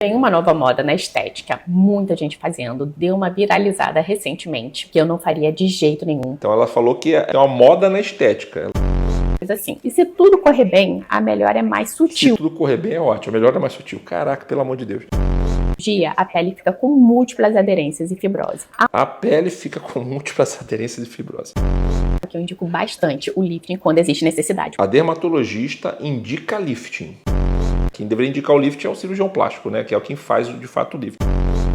Tem uma nova moda na estética, muita gente fazendo, deu uma viralizada recentemente, que eu não faria de jeito nenhum. Então ela falou que é uma moda na estética. Mas assim, e se tudo correr bem, a melhor é mais sutil. Se tudo correr bem é ótimo, a melhor é mais sutil. Caraca, pelo amor de Deus. Dia, a pele fica com múltiplas aderências e fibrose. A pele fica com múltiplas aderências e fibrose. Que eu indico bastante o lifting quando existe necessidade. A dermatologista indica lifting. Quem deveria indicar o lifting é o cirurgião plástico, né? Que é quem faz de fato o lifting.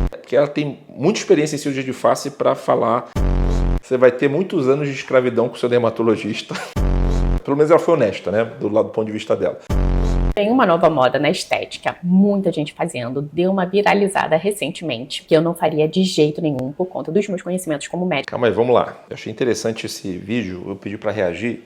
Porque ela tem muita experiência em cirurgia de face para falar. Você vai ter muitos anos de escravidão com o seu dermatologista. Pelo menos ela foi honesta, né? Do ponto de vista dela. Tem uma nova moda na estética, muita gente fazendo, deu uma viralizada recentemente, que eu não faria de jeito nenhum por conta dos meus conhecimentos como médica. Calma aí, vamos lá. Eu achei interessante esse vídeo, eu pedi para reagir,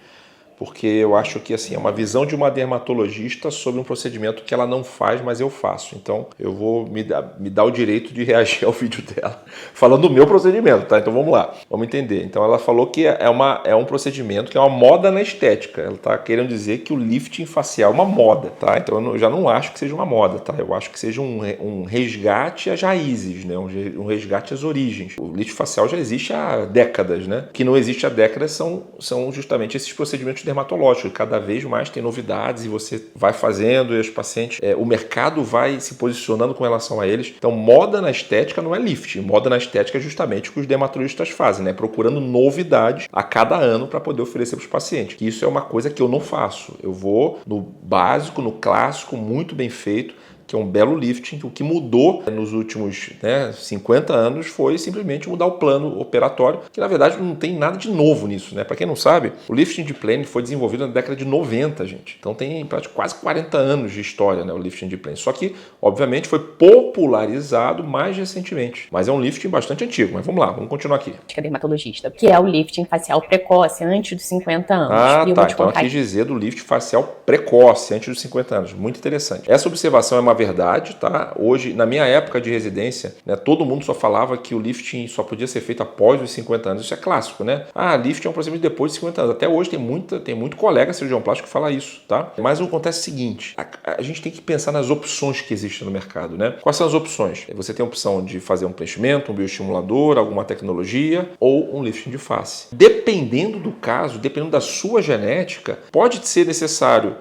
porque eu acho que assim, é uma visão de uma dermatologista sobre um procedimento que ela não faz, mas eu faço. Então eu vou me dar o direito de reagir ao vídeo dela, falando do meu procedimento, tá? Então vamos lá, vamos entender. Então ela falou que é um procedimento que é uma moda na estética. Ela tá querendo dizer que o lifting facial é uma moda, tá? Então eu já não acho que seja uma moda, tá? Eu acho que seja um resgate às raízes, né? Um resgate às origens. O lifting facial já existe há décadas, né? O que não existe há décadas são justamente esses procedimentos dermatológico. Cada vez mais tem novidades e você vai fazendo e os pacientes, o mercado vai se posicionando com relação a eles. Então, moda na estética não é lifting. Moda na estética é justamente o que os dermatologistas fazem, né? Procurando novidades a cada ano para poder oferecer para os pacientes. Isso é uma coisa que eu não faço. Eu vou no básico, no clássico, muito bem feito, que é um belo lifting. O que mudou nos últimos 50 anos foi simplesmente mudar o plano operatório, que na verdade não tem nada de novo nisso, né? Para quem não sabe, o lifting de plane foi desenvolvido na década de 90, gente. Então tem quase 40 anos de história, né, o lifting de plane. Só que, obviamente, foi popularizado mais recentemente. Mas é um lifting bastante antigo. Mas vamos lá, vamos continuar aqui. Dermatologista, que é o lifting facial precoce, antes dos 50 anos. Ah, tá. Então ela quis dizer do lifting facial precoce, antes dos 50 anos. Muito interessante. Essa observação é uma verdade, tá? Hoje, na minha época de residência, né, todo mundo só falava que o lifting só podia ser feito após os 50 anos. Isso é clássico, né? Ah, lifting é um procedimento depois de 50 anos. Até hoje tem muito colega cirurgião plástico que fala isso, tá? Mas acontece o seguinte, a gente tem que pensar nas opções que existem no mercado, né? Quais são as opções? Você tem a opção de fazer um preenchimento, um bioestimulador, alguma tecnologia ou um lifting de face. Dependendo do caso, dependendo da sua genética, pode ser necessário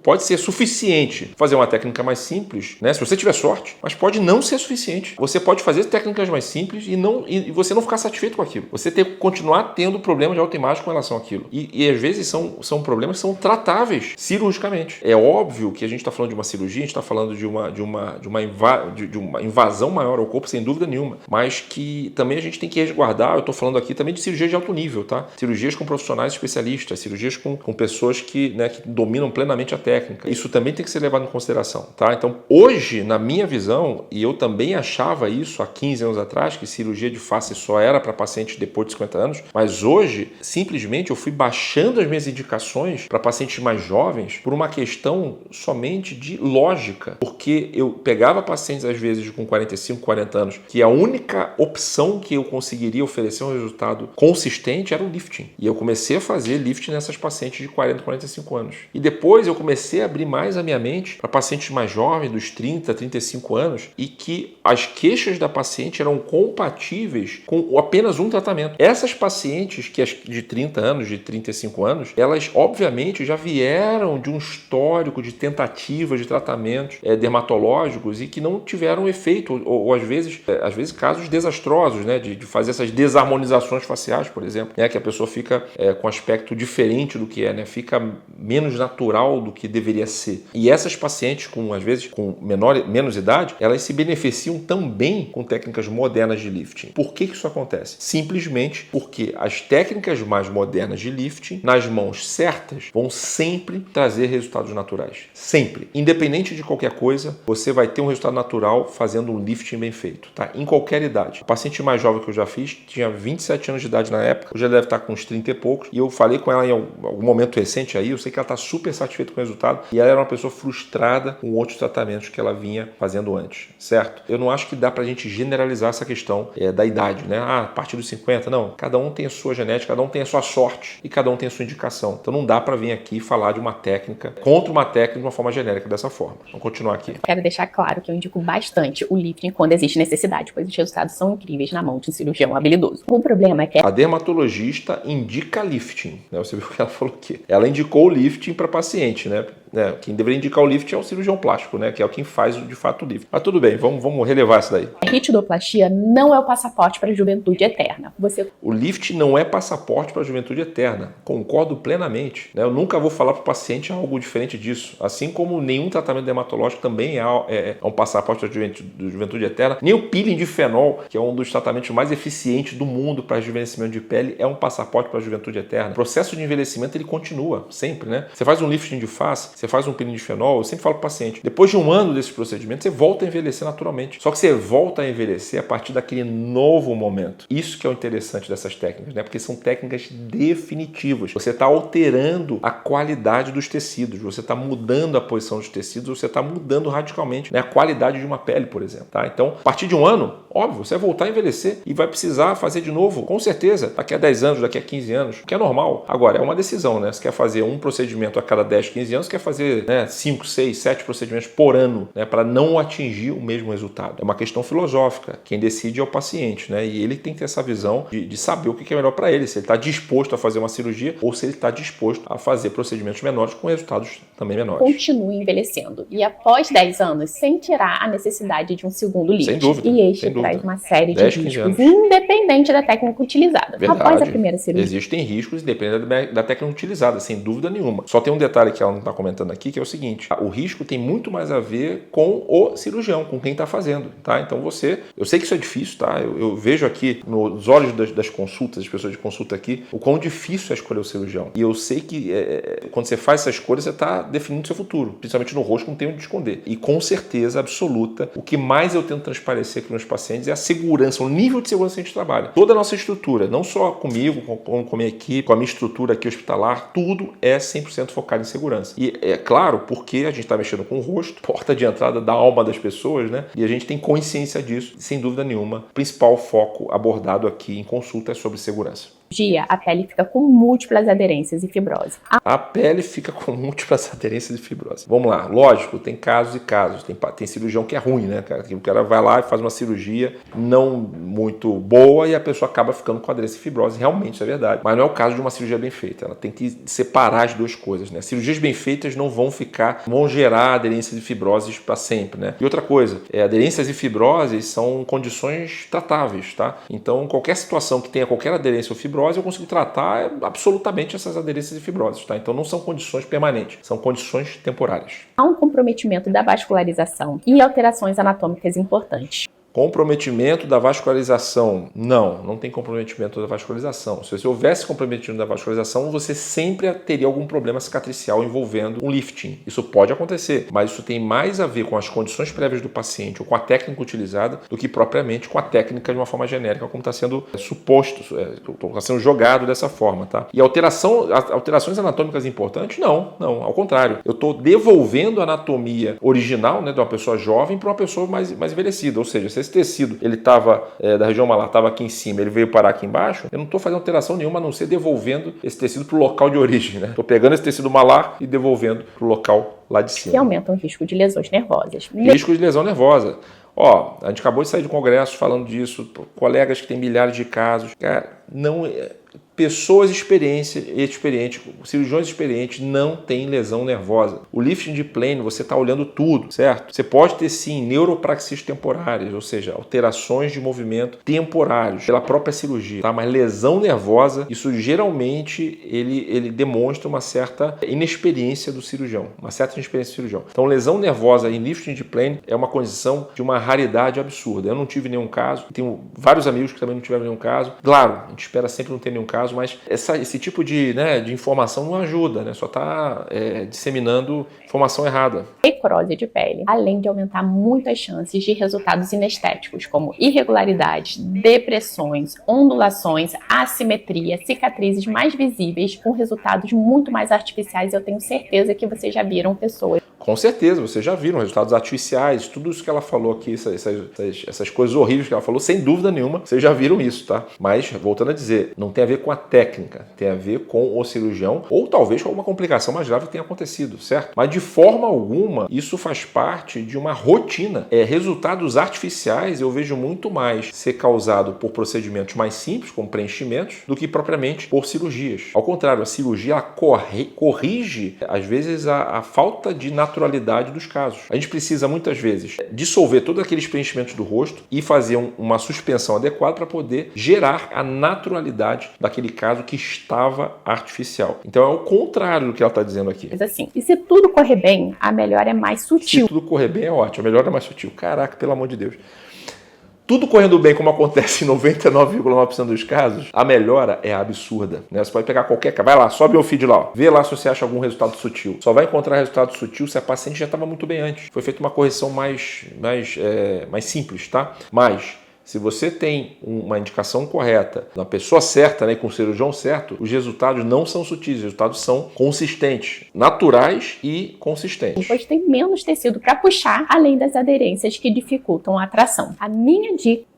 pode ser suficiente fazer uma técnica mais simples, né? Se você tiver sorte, mas pode não ser suficiente. Você pode fazer técnicas mais simples e você não ficar satisfeito com aquilo. Você continuar tendo problema de autoimagem com relação àquilo. E às vezes são problemas que são tratáveis cirurgicamente. É óbvio que a gente está falando de uma cirurgia, a gente está falando de uma invasão maior ao corpo, sem dúvida nenhuma. Mas que também a gente tem que resguardar. Eu estou falando aqui também de cirurgia de alto nível, tá? Cirurgias com profissionais especialistas, cirurgias com pessoas que dominam plenamente a técnica. Isso também tem que ser levado em consideração, tá? Então, hoje, na minha visão, e eu também achava isso há 15 anos atrás, que cirurgia de face só era para pacientes depois de 50 anos, mas hoje, simplesmente, eu fui baixando as minhas indicações para pacientes mais jovens por uma questão somente de lógica, porque eu pegava pacientes, às vezes, com 45, 40 anos, que a única opção que eu conseguiria oferecer um resultado consistente era o lifting. E eu comecei a fazer lifting nessas pacientes de 40, 45 anos. E depois eu comecei a abrir mais a minha mente para pacientes mais jovens, dos 30, 35 anos, e que as queixas da paciente eram compatíveis com apenas um tratamento. Essas pacientes de 30 anos, de 35 anos, elas obviamente já vieram de um histórico de tentativas de tratamentos dermatológicos e que não tiveram efeito, ou às vezes casos desastrosos, né, de fazer essas desarmonizações faciais, por exemplo, né, que a pessoa fica com aspecto diferente do que é, né, fica menos natural do que deveria ser. E essas pacientes, às vezes com menos idade, elas se beneficiam também com técnicas modernas de lifting. Por que isso acontece? Simplesmente porque as técnicas mais modernas de lifting, nas mãos certas, vão sempre trazer resultados naturais. Sempre. Independente de qualquer coisa, você vai ter um resultado natural fazendo um lifting bem feito, tá? Em qualquer idade. O paciente mais jovem que eu já fiz tinha 27 anos de idade na época, hoje ela deve estar com uns 30 e poucos, e eu falei com ela em algum momento recente aí, eu sei que ela está super satisfeita com o resultado, e ela era uma pessoa frustrada com outros outros tratamentos que ela vinha fazendo antes, certo? Eu não acho que dá pra gente generalizar essa questão da idade, né? A partir dos 50, não. Cada um tem a sua genética, cada um tem a sua sorte e cada um tem a sua indicação. Então não dá pra vir aqui falar de uma técnica contra uma técnica de uma forma genérica dessa forma. Vamos continuar aqui. Quero deixar claro que eu indico bastante o lifting quando existe necessidade, pois os resultados são incríveis na mão de um cirurgião habilidoso. O problema é que a dermatologista indica lifting, né? Você viu o que ela falou aqui. Ela indicou o lifting para paciente, né? Quem deveria indicar o lifting é o cirurgião plástico, né? Que é quem faz de fato o lifting. Mas tudo bem, vamos relevar isso daí. A ritidoplastia não é o passaporte para a juventude eterna. O lifting não é passaporte para a juventude eterna. Concordo plenamente, né? Eu nunca vou falar para o paciente algo diferente disso. Assim como nenhum tratamento dermatológico também é um passaporte da juventude eterna. Nem o peeling de fenol, que é um dos tratamentos mais eficientes do mundo para rejuvenescimento de pele, é um passaporte para a juventude eterna. O processo de envelhecimento ele continua sempre, né? Você faz um lifting de face, você faz um peeling de fenol, eu sempre falo para o paciente, depois de um ano desse procedimento, você volta a envelhecer naturalmente. Só que você volta a envelhecer a partir daquele novo momento. Isso que é o interessante dessas técnicas, né? Porque são técnicas definitivas. Você está alterando a qualidade dos tecidos, você está mudando a posição dos tecidos, você está mudando radicalmente, né, a qualidade de uma pele, por exemplo. Tá? Então, a partir de um ano, óbvio, você vai voltar a envelhecer e vai precisar fazer de novo, com certeza, daqui a 10 anos, daqui a 15 anos, o que é normal. Agora, é uma decisão, né? Você quer fazer um procedimento a cada 10, 15 anos, você quer fazer 5, 6, 7 procedimentos por ano, né, para não atingir o mesmo resultado. É uma questão filosófica. Quem decide é o paciente, né? E ele tem que ter essa visão de saber o que é melhor para ele, se ele está disposto a fazer uma cirurgia ou se ele está disposto a fazer procedimentos menores com resultados também menores. Continue envelhecendo. E após 10 anos, sentirá a necessidade de um segundo lifting. Sem dúvida. E este traz uma série de riscos, independente da técnica utilizada. Verdade. Após a primeira cirurgia. Existem riscos independente da técnica utilizada, sem dúvida nenhuma. Só tem um detalhe que ela não está comentando aqui, que é o seguinte: o risco tem muito mais a ver com o cirurgião, com quem está fazendo, tá? Então eu sei que isso é difícil, tá? Eu vejo aqui nos olhos das consultas, das pessoas de consulta aqui, o quão difícil é escolher o cirurgião. E eu sei que quando você faz essa escolha, você está definindo o seu futuro, principalmente no rosto, não tem onde esconder. E com certeza absoluta, o que mais eu tento transparecer aqui nos pacientes é a segurança, o nível de segurança que a gente trabalha. Toda a nossa estrutura, não só comigo, com a minha equipe, com a minha estrutura aqui hospitalar, tudo é 100% focado em segurança. E é claro, porque a gente está mexendo com o rosto, porta de entrada da alma das pessoas, né? E a gente tem consciência disso, sem dúvida nenhuma. O principal foco abordado aqui em consulta é sobre segurança. A pele fica com múltiplas aderências e fibrose. A pele fica com múltiplas aderências e fibrose. Vamos lá, lógico, tem casos e casos. Tem cirurgião que é ruim, né, cara? O cara vai lá e faz uma cirurgia não muito boa e a pessoa acaba ficando com aderência e fibrose. Realmente, isso é verdade. Mas não é o caso de uma cirurgia bem feita. Ela tem que separar as duas coisas, né? Cirurgias bem feitas não vão gerar aderências e fibroses para sempre, né? E outra coisa, aderências e fibroses são condições tratáveis, tá? Então, qualquer situação que tenha qualquer aderência ou fibrose, eu consigo tratar absolutamente essas aderências e fibroses, tá? Então não são condições permanentes, são condições temporárias. Há um comprometimento da vascularização e alterações anatômicas importantes. Comprometimento da vascularização. Não tem comprometimento da vascularização. Se houvesse comprometimento da vascularização, você sempre teria algum problema cicatricial envolvendo um lifting. Isso pode acontecer, mas isso tem mais a ver com as condições prévias do paciente ou com a técnica utilizada do que propriamente com a técnica de uma forma genérica, como está sendo suposto, está sendo jogado dessa forma, tá? E alterações anatômicas importantes? Não, ao contrário. Eu estou devolvendo a anatomia original, né, de uma pessoa jovem para uma pessoa mais envelhecida, ou seja, se esse tecido ele estava da região malar, estava aqui em cima, ele veio parar aqui embaixo, eu não estou fazendo alteração nenhuma, a não ser devolvendo esse tecido para o local de origem, né? Estou pegando esse tecido malar e devolvendo para o local lá de cima. Que aumentam o risco de lesões nervosas. Risco de lesão nervosa. A gente acabou de sair de congresso falando disso, colegas que têm milhares de casos. Cara, pessoas experientes, cirurgiões experientes não têm lesão nervosa. O lifting de plane, você está olhando tudo, certo? Você pode ter sim neuropraxias temporárias, ou seja, alterações de movimento temporários pela própria cirurgia, tá? Mas lesão nervosa, isso geralmente ele demonstra uma certa inexperiência do cirurgião, Então, lesão nervosa em lifting de plane é uma condição de uma raridade absurda. Eu não tive nenhum caso, tenho vários amigos que também não tiveram nenhum caso. Claro, a gente espera sempre não ter nenhum caso, mas esse tipo de informação não ajuda, né? Só está disseminando informação errada. Necrose de pele, além de aumentar muito as chances de resultados inestéticos, como irregularidades, depressões, ondulações, assimetria, cicatrizes mais visíveis, com resultados muito mais artificiais. Eu tenho certeza que vocês já viram pessoas Com certeza, vocês já viram resultados artificiais, tudo isso que ela falou aqui, essas coisas horríveis que ela falou, sem dúvida nenhuma, vocês já viram isso, tá? Mas, voltando a dizer, não tem a ver com a técnica, tem a ver com o cirurgião, ou talvez com alguma complicação mais grave que tenha acontecido, certo? Mas de forma alguma, isso faz parte de uma rotina. Resultados artificiais eu vejo muito mais ser causado por procedimentos mais simples, como preenchimentos, do que propriamente por cirurgias. Ao contrário, a cirurgia ela corrige, às vezes, a falta de naturalidade dos casos. A gente precisa, muitas vezes, dissolver todos aqueles preenchimentos do rosto e fazer uma suspensão adequada para poder gerar a naturalidade daquele caso que estava artificial. Então é o contrário do que ela está dizendo aqui. Mas assim, e se tudo correr bem, a melhora é mais sutil. Se tudo correr bem é ótimo, a melhora é mais sutil. Caraca, pelo amor de Deus. Tudo correndo bem, como acontece em 99,9% dos casos, a melhora é absurda, né? Você pode pegar qualquer caso, vai lá, sobe o feed lá, ó. Vê lá se você acha algum resultado sutil. Só vai encontrar resultado sutil se a paciente já estava muito bem antes. Foi feita uma correção mais simples, tá? Mas se você tem uma indicação correta, na pessoa certa, né, com o cirurgião certo, os resultados não são sutis, os resultados são consistentes, naturais e consistentes. Depois tem menos tecido para puxar, além das aderências que dificultam a atração. A minha dica...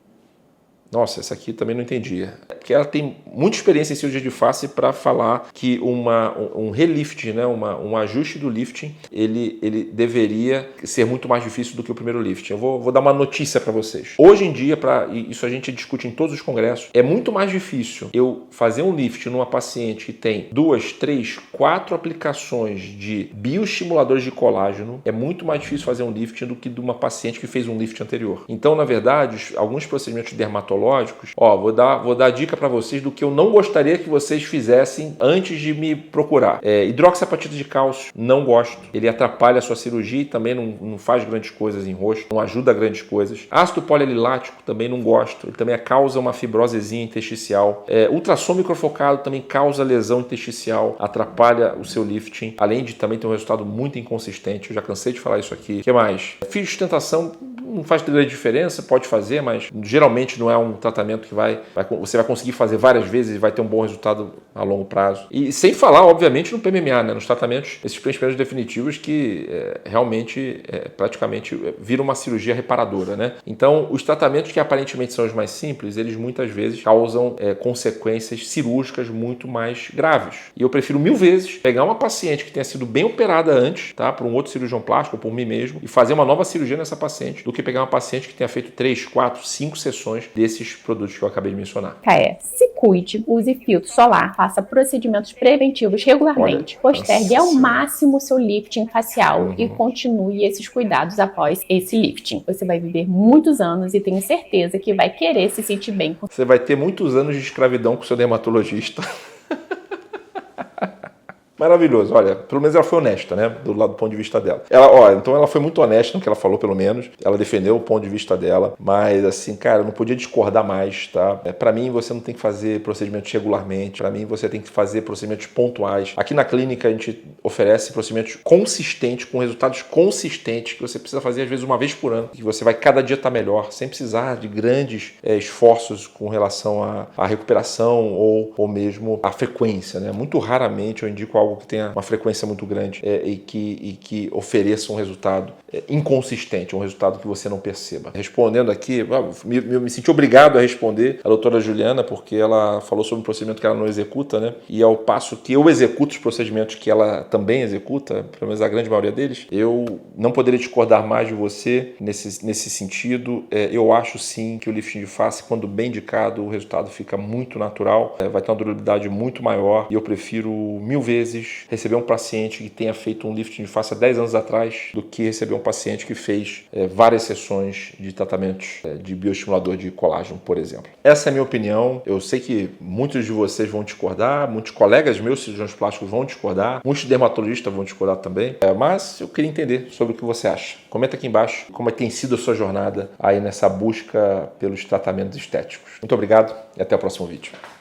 Nossa, essa aqui também não entendi. Porque ela tem muita experiência em cirurgia de face para falar que um relift, né, um ajuste do lifting, ele deveria ser muito mais difícil do que o primeiro lifting. Eu vou dar uma notícia para vocês. Hoje em dia, e isso a gente discute em todos os congressos, é muito mais difícil eu fazer um lift numa paciente que tem 2, 3, 4 aplicações de bioestimuladores de colágeno. É muito mais difícil fazer um lifting do que de uma paciente que fez um lift anterior. Então, na verdade, alguns procedimentos dermatológicos, vou dar dica para vocês do que eu não gostaria que vocês fizessem antes de me procurar. Hidroxiapatita de cálcio, não gosto. Ele atrapalha a sua cirurgia e também não faz grandes coisas em rosto, não ajuda a grandes coisas. Ácido polialilático, também não gosto. Ele também causa uma fibrosezinha intersticial. Ultrassom microfocado também causa lesão intersticial, atrapalha o seu lifting, além de também ter um resultado muito inconsistente. Eu já cansei de falar isso aqui. O que mais? Fio de sustentação não faz grande diferença, pode fazer, mas geralmente não é um tratamento que você vai conseguir fazer várias vezes e vai ter um bom resultado a longo prazo. E sem falar, obviamente, no PMMA, né? Nos tratamentos, esses preenchimentos definitivos que realmente praticamente viram uma cirurgia reparadora, né? Então, os tratamentos que aparentemente são os mais simples, eles muitas vezes causam consequências cirúrgicas muito mais graves. E eu prefiro 1000 vezes pegar uma paciente que tenha sido bem operada antes, tá? Por um outro cirurgião plástico ou por mim mesmo, e fazer uma nova cirurgia nessa paciente, do que pegar uma paciente que tenha feito 3, 4, 5 sessões desses produtos que eu acabei de mencionar. Se cuide, use filtro solar, faça procedimentos preventivos regularmente, postergue ao máximo seu lifting facial e continue esses cuidados após esse lifting. Você vai viver muitos anos e tenho certeza que vai querer se sentir bem. Você vai ter muitos anos de escravidão com o seu dermatologista. Maravilhoso, olha, pelo menos ela foi honesta, né, do ponto de vista dela. Então ela foi muito honesta no que ela falou, pelo menos, ela defendeu o ponto de vista dela, mas assim, cara, eu não podia discordar mais, tá? Pra mim, você não tem que fazer procedimentos regularmente, pra mim, você tem que fazer procedimentos pontuais. Aqui na clínica, a gente oferece procedimentos consistentes, com resultados consistentes, que você precisa fazer, às vezes, uma vez por ano, que você vai cada dia estar melhor, sem precisar de grandes esforços com relação à recuperação ou mesmo à frequência, né? Muito raramente eu indico algo que tenha uma frequência muito grande e que ofereça um resultado inconsistente, um resultado que você não perceba. Respondendo aqui, me senti obrigado a responder a doutora Juliana, porque ela falou sobre um procedimento que ela não executa, né? E ao passo que eu executo os procedimentos que ela também executa, pelo menos a grande maioria deles, eu não poderia discordar mais de você nesse sentido. Eu acho sim que o lifting de face, quando bem indicado, o resultado fica muito natural, vai ter uma durabilidade muito maior e eu prefiro 1000 vezes receber um paciente que tenha feito um lifting de face há 10 anos atrás do que receber um paciente que fez várias sessões de tratamentos de bioestimulador de colágeno, por exemplo. Essa é a minha opinião. Eu sei que muitos de vocês vão discordar, muitos colegas meus cirurgiões plásticos vão discordar, muitos dermatologistas vão discordar também, mas eu queria entender sobre o que você acha. Comenta aqui embaixo como tem sido a sua jornada aí nessa busca pelos tratamentos estéticos. Muito obrigado e até o próximo vídeo.